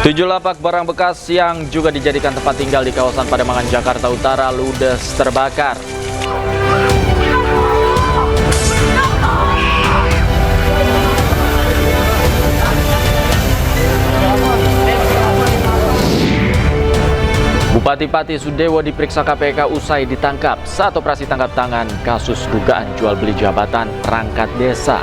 7 lapak barang bekas yang juga dijadikan tempat tinggal di kawasan Pademangan, Jakarta Utara ludes terbakar. Bupati Pati Sudewo diperiksa KPK usai ditangkap saat operasi tangkap tangan kasus dugaan jual beli jabatan perangkat desa.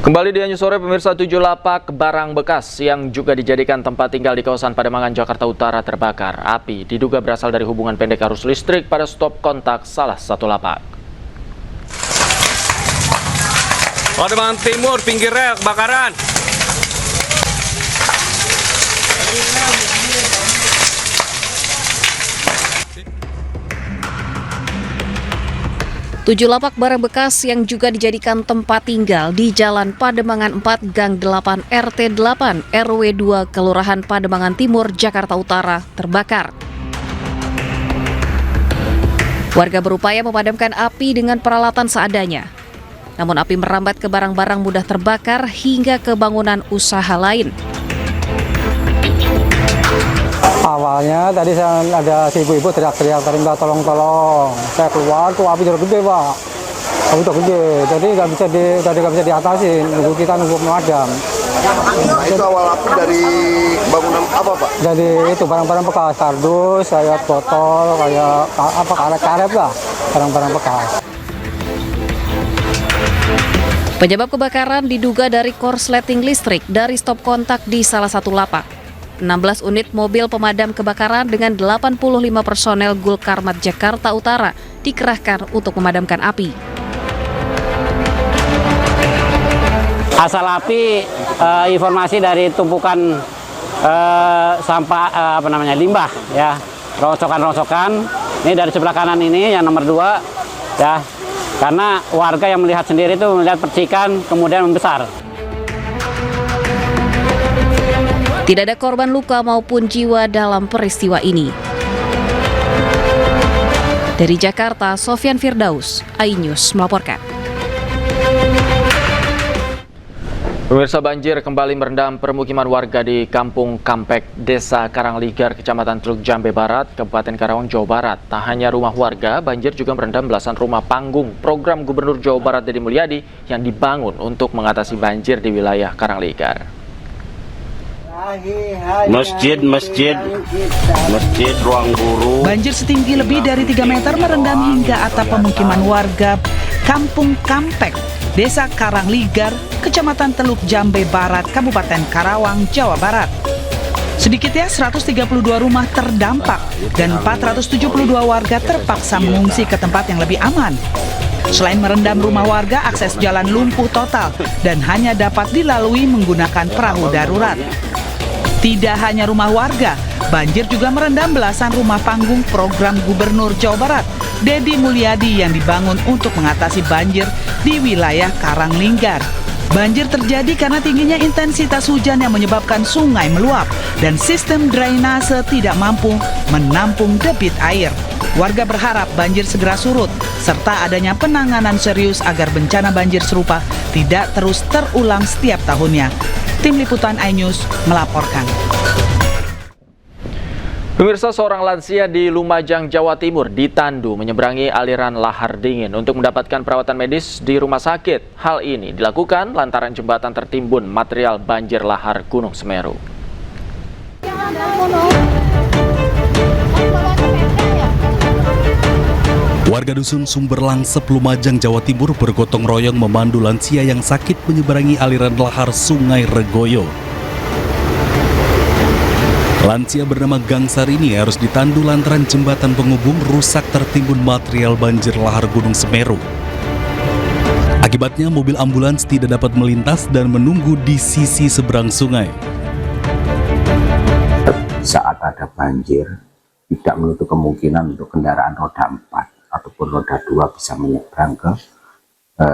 Kembali di Anju Sore, pemirsa, 7 lapak barang bekas yang juga dijadikan tempat tinggal di kawasan Pademangan, Jakarta Utara terbakar. Api diduga berasal dari hubungan pendek arus listrik pada stop kontak salah satu lapak. Pademangan Timur, pinggir rel, kebakaran. 7 lapak barang bekas yang juga dijadikan tempat tinggal di Jalan Pademangan 4 Gang 8 RT 8 RW 2 Kelurahan Pademangan Timur, Jakarta Utara terbakar. Warga berupaya memadamkan api dengan peralatan seadanya. Namun api merambat ke barang-barang mudah terbakar hingga ke bangunan usaha lain. Awalnya tadi ada si ibu-ibu teriak-teriak, minta tolong-tolong. Saya keluar, tuh api udah gede, Pak. Api udah gede, jadi nggak bisa diatasin. Kita nunggu pemadam. Itu awal api dari bangunan apa, Pak? Jadi itu barang-barang bekas, kardus, kayak botol, kayak karet-karet lah, barang-barang bekas. Penyebab kebakaran diduga dari korsleting listrik dari stop kontak di salah satu lapak. 16 unit mobil pemadam kebakaran dengan 85 personel Gulkarmat Jakarta Utara dikerahkan untuk memadamkan api. Asal api, informasi dari tumpukan sampah limbah ya, rongsokan. Ini dari sebelah kanan ini yang nomor 2 ya. Karena warga yang melihat sendiri itu melihat percikan kemudian membesar. Tidak ada korban luka maupun jiwa dalam peristiwa ini. Dari Jakarta, Sofyan Firdaus, iNews melaporkan. Pemirsa, banjir kembali merendam permukiman warga di Kampung Kampek, Desa Karangligar, Kecamatan Teluk Jambe Barat, Kabupaten Karawang, Jawa Barat. Tak hanya rumah warga, banjir juga merendam belasan rumah panggung program Gubernur Jawa Barat Deddy Mulyadi yang dibangun untuk mengatasi banjir di wilayah Karangligar. Masjid, ruang guru. Banjir setinggi lebih dari 3 meter merendam hingga atap pemukiman warga Kampung Kampek, Desa Karangligar, Kecamatan Teluk Jambe Barat, Kabupaten Karawang, Jawa Barat. Sedikitnya 132 rumah terdampak dan 472 warga terpaksa mengungsi ke tempat yang lebih aman. Selain merendam rumah warga, akses jalan lumpuh total dan hanya dapat dilalui menggunakan perahu darurat. Tidak hanya rumah warga, banjir juga merendam belasan rumah panggung program Gubernur Jawa Barat Deddy Mulyadi yang dibangun untuk mengatasi banjir di wilayah Karangligar. Banjir terjadi karena tingginya intensitas hujan yang menyebabkan sungai meluap dan sistem drainase tidak mampu menampung debit air. Warga berharap banjir segera surut serta adanya penanganan serius agar bencana banjir serupa tidak terus terulang setiap tahunnya. Tim Liputan iNews melaporkan. Pemirsa, seorang lansia di Lumajang, Jawa Timur ditandu menyeberangi aliran lahar dingin untuk mendapatkan perawatan medis di rumah sakit. Hal ini dilakukan lantaran jembatan tertimbun material banjir lahar Gunung Semeru. Warga dusun Sumberlangsep, Lumajang, Jawa Timur bergotong royong memandu lansia yang sakit menyeberangi aliran lahar Sungai Regoyo. Lansia bernama Gangsar ini harus ditandu lantaran jembatan penghubung rusak tertimbun material banjir lahar Gunung Semeru. Akibatnya mobil ambulans tidak dapat melintas dan menunggu di sisi seberang sungai. Saat ada banjir, tidak menutup kemungkinan untuk kendaraan roda 4 ataupun roda 2 bisa menyeberang ke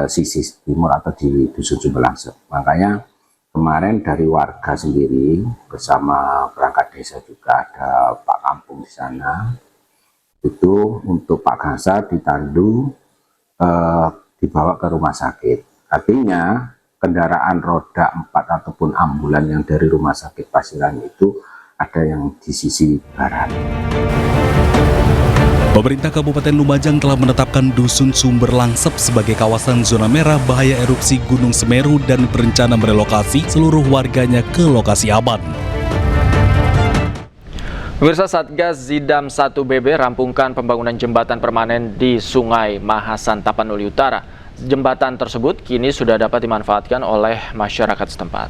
sisi timur atau di dusun Sumberlangsep. Makanya kemarin dari warga sendiri bersama perangkat desa juga ada Pak Kampung di sana, itu untuk Pak Gangsar ditandu dibawa ke rumah sakit. Artinya kendaraan roda 4 ataupun ambulan yang dari rumah sakit Pasiran itu ada yang di sisi barat. Pemerintah Kabupaten Lumajang telah menetapkan Dusun Sumber Langsep sebagai kawasan zona merah bahaya erupsi Gunung Semeru dan berencana merelokasi seluruh warganya ke lokasi aman. Pemirsa, Satgas Zidam 1BB rampungkan pembangunan jembatan permanen di Sungai Mahasan Tapanuli Utara. Jembatan tersebut kini sudah dapat dimanfaatkan oleh masyarakat setempat.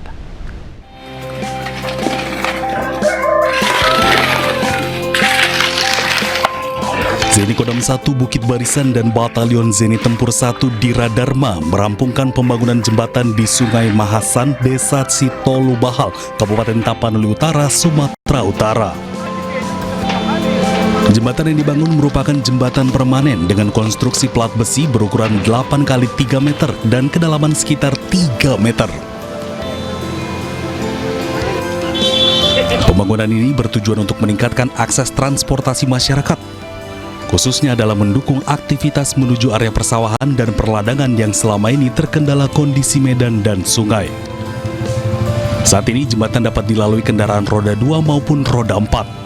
Zeni Kodam 1 Bukit Barisan dan Batalion Zeni Tempur 1 Diradarma merampungkan pembangunan jembatan di Sungai Mahasan, Desa Sitolubahal, Kabupaten Tapanuli Utara, Sumatera Utara. Jembatan yang dibangun merupakan jembatan permanen dengan konstruksi plat besi berukuran 8 x 3 meter dan kedalaman sekitar 3 meter. Pembangunan ini bertujuan untuk meningkatkan akses transportasi masyarakat, khususnya dalam mendukung aktivitas menuju area persawahan dan perladangan yang selama ini terkendala kondisi medan dan sungai. Saat ini jembatan dapat dilalui kendaraan roda 2 maupun roda 4.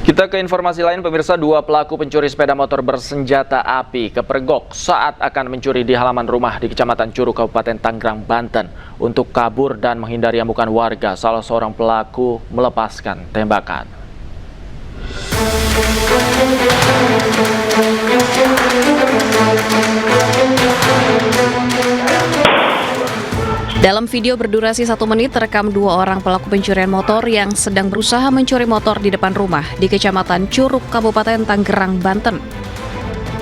Kita ke informasi lain, pemirsa. 2 pelaku pencuri sepeda motor bersenjata api kepergok saat akan mencuri di halaman rumah di Kecamatan Curug, Kabupaten Tangerang, Banten. Untuk kabur dan menghindari amukan warga, salah seorang pelaku melepaskan tembakan. Dalam video berdurasi 1 menit terekam 2 orang pelaku pencurian motor yang sedang berusaha mencuri motor di depan rumah di Kecamatan Curug, Kabupaten Tangerang, Banten.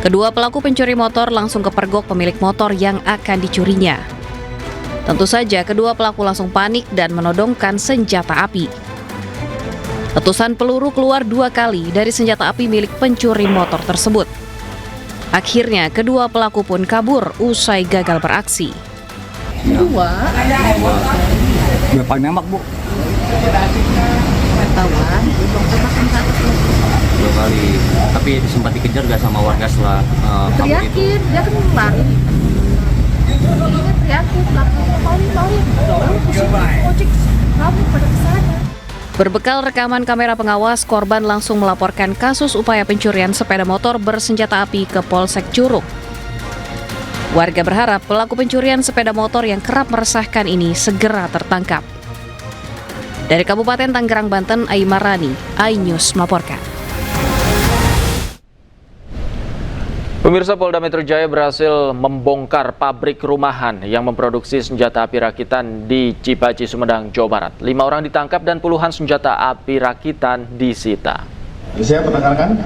Kedua pelaku pencuri motor langsung kepergok pemilik motor yang akan dicurinya. Tentu saja kedua pelaku langsung panik dan menodongkan senjata api. Letusan peluru keluar 2 kali dari senjata api milik pencuri motor tersebut. Akhirnya kedua pelaku pun kabur usai gagal beraksi. Berapa nembak, Bu? Ketahuan, dua kali. Tapi sempat dikejar gak sama warga setelah teriakin, dia kan lari. Dia teriakin, Berbekal rekaman kamera pengawas, korban langsung melaporkan kasus upaya pencurian sepeda motor bersenjata api ke Polsek Curug. Warga berharap pelaku pencurian sepeda motor yang kerap meresahkan ini segera tertangkap. Dari Kabupaten Tangerang, Banten, Aimarani, iNews melaporkan. Pemirsa, Polda Metro Jaya berhasil membongkar pabrik rumahan yang memproduksi senjata api rakitan di Cipaci, Sumedang, Jawa Barat. 5 orang ditangkap dan puluhan senjata api rakitan disita. Siap, rekan-rekan.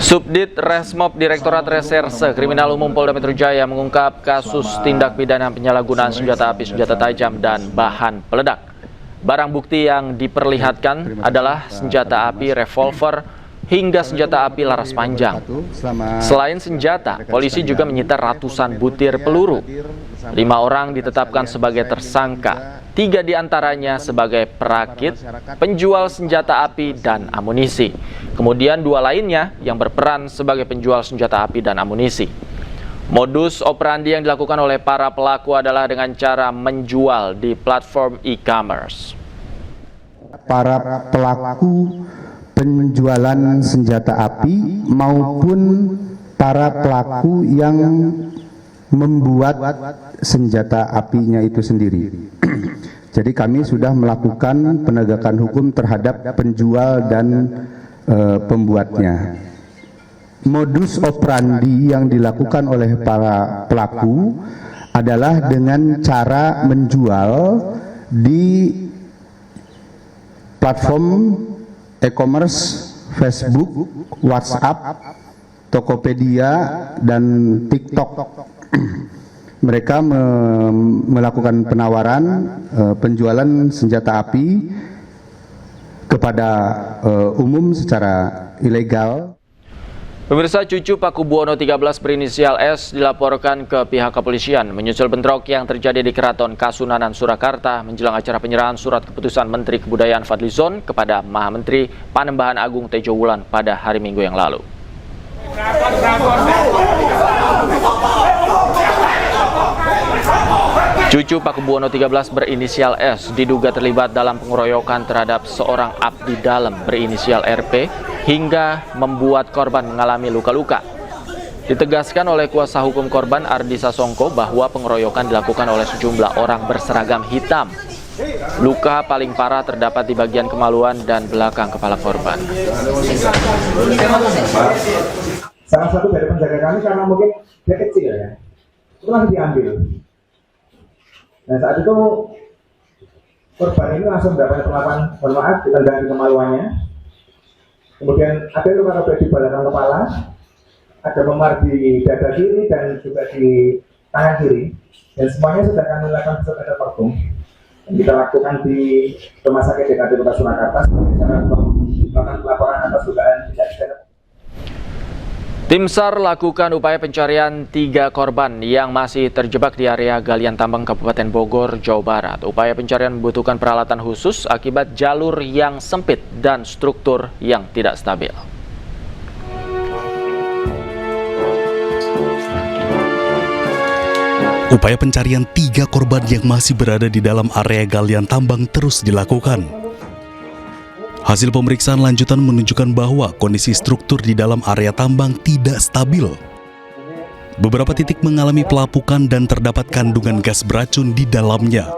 Subdit Resmob Direktorat Reserse Kriminal Umum Polda Metro Jaya mengungkap kasus tindak pidana penyalahgunaan senjata api, senjata tajam, dan bahan peledak. Barang bukti yang diperlihatkan adalah senjata api revolver hingga senjata api laras panjang. Selain senjata, polisi juga menyita ratusan butir peluru. 5 orang ditetapkan sebagai tersangka, 3 diantaranya sebagai perakit, penjual senjata api dan amunisi. Kemudian 2 lainnya yang berperan sebagai penjual senjata api dan amunisi. Modus operandi yang dilakukan oleh para pelaku adalah dengan cara menjual di platform e-commerce. Para pelaku penjualan senjata api maupun para pelaku yang membuat senjata apinya itu sendiri. Jadi kami sudah melakukan penegakan hukum terhadap penjual dan pembuatnya. Modus operandi yang dilakukan oleh para pelaku adalah dengan cara menjual di platform e-commerce, Facebook, WhatsApp, Tokopedia, dan TikTok. Mereka melakukan penawaran penjualan senjata api kepada umum secara ilegal. Pemirsa, cucu Pakubuwono 13 berinisial S dilaporkan ke pihak kepolisian menyusul bentrok yang terjadi di Keraton Kasunanan Surakarta menjelang acara penyerahan surat keputusan Menteri Kebudayaan Fadlizon kepada Maha Menteri Panembahan Agung Tejo Wulan pada hari Minggu yang lalu. Cucu Pakubuwono 13 berinisial S diduga terlibat dalam pengeroyokan terhadap seorang abdi dalem berinisial RP hingga membuat korban mengalami luka-luka. Ditegaskan oleh kuasa hukum korban Ardi Sasongko bahwa pengeroyokan dilakukan oleh sejumlah orang berseragam hitam. Luka paling parah terdapat di bagian kemaluan dan belakang kepala korban. Salah satu dari penjaga kami karena mungkin dia kecil ya, itu langsung diambil. Nah saat itu korban ini langsung mendapatkan perlakuan, mohon maaf, ditendang di kemaluannya. Kemudian ada luka-luka di belakang kepala, ada memar di dada kiri dan juga di tangan kiri. Dan semuanya sudah kami lakukan secara terpakung. Kita lakukan di Rumah Sakit DKD Kota Surakarta melakukan pelaporan atas dugaan tindak pidana. Tim SAR lakukan upaya pencarian 3 korban yang masih terjebak di area galian tambang Kabupaten Bogor, Jawa Barat. Upaya pencarian membutuhkan peralatan khusus akibat jalur yang sempit dan struktur yang tidak stabil. Upaya pencarian 3 korban yang masih berada di dalam area galian tambang terus dilakukan. Hasil pemeriksaan lanjutan menunjukkan bahwa kondisi struktur di dalam area tambang tidak stabil. Beberapa titik mengalami pelapukan dan terdapat kandungan gas beracun di dalamnya.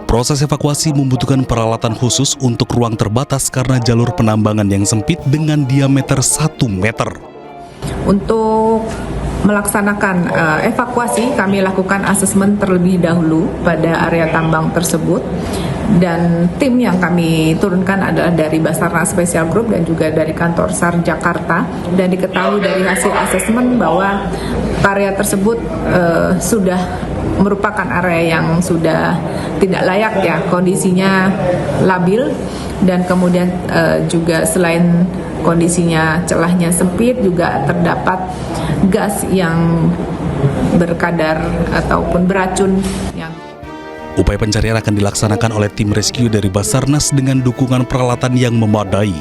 Proses evakuasi membutuhkan peralatan khusus untuk ruang terbatas karena jalur penambangan yang sempit dengan diameter 1 meter. Untuk melaksanakan evakuasi, kami lakukan asesmen terlebih dahulu pada area tambang tersebut. Dan tim yang kami turunkan adalah dari Basarnas Special Group dan juga dari kantor SAR Jakarta. Dan diketahui dari hasil asesmen bahwa area tersebut sudah merupakan area yang sudah tidak layak ya, kondisinya labil. Dan kemudian juga selain kondisinya celahnya sempit, juga terdapat gas yang berkadar ataupun beracun yang Upaya pencarian akan dilaksanakan oleh tim rescue dari Basarnas dengan dukungan peralatan yang memadai.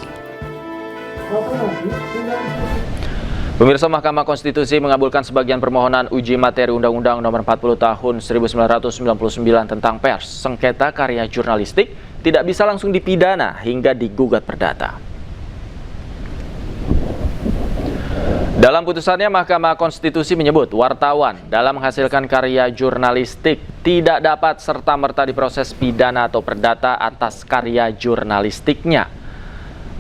Pemirsa, Mahkamah Konstitusi mengabulkan sebagian permohonan uji materi Undang-Undang Nomor 40 Tahun 1999 tentang pers. Sengketa karya jurnalistik tidak bisa langsung dipidana hingga digugat perdata. Dalam putusannya, Mahkamah Konstitusi menyebut wartawan dalam menghasilkan karya jurnalistik tidak dapat serta-merta diproses pidana atau perdata atas karya jurnalistiknya.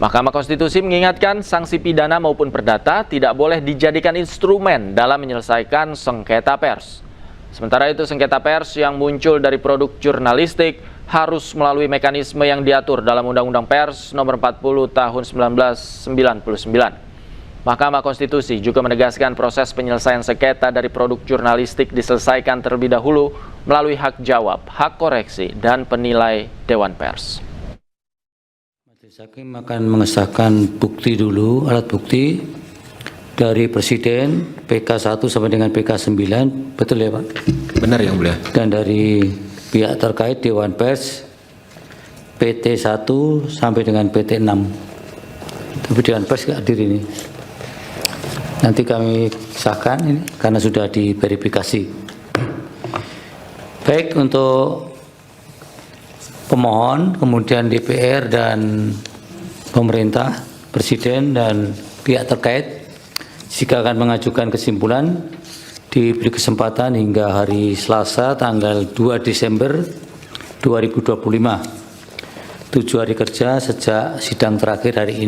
Mahkamah Konstitusi mengingatkan sanksi pidana maupun perdata tidak boleh dijadikan instrumen dalam menyelesaikan sengketa pers. Sementara itu, sengketa pers yang muncul dari produk jurnalistik harus melalui mekanisme yang diatur dalam Undang-Undang Pers Nomor 40 Tahun 1999. Mahkamah Konstitusi juga menegaskan proses penyelesaian sengketa dari produk jurnalistik diselesaikan terlebih dahulu melalui hak jawab, hak koreksi, dan penilai Dewan Pers. Majelis Hakim akan mengesahkan bukti dulu, alat bukti dari Presiden PK 1 sampai dengan PK 9, betul ya Pak? Benar yang mulia. Dan dari pihak terkait Dewan Pers PT 1 sampai dengan PT 6. Tapi Dewan Pers nggak hadir ini. Nanti kami sahkan ini karena sudah diverifikasi. Baik untuk pemohon, kemudian DPR dan pemerintah, Presiden dan pihak terkait, jika akan mengajukan kesimpulan, diberi kesempatan hingga hari Selasa tanggal 2 Desember 2025, 7 hari kerja sejak sidang terakhir hari ini.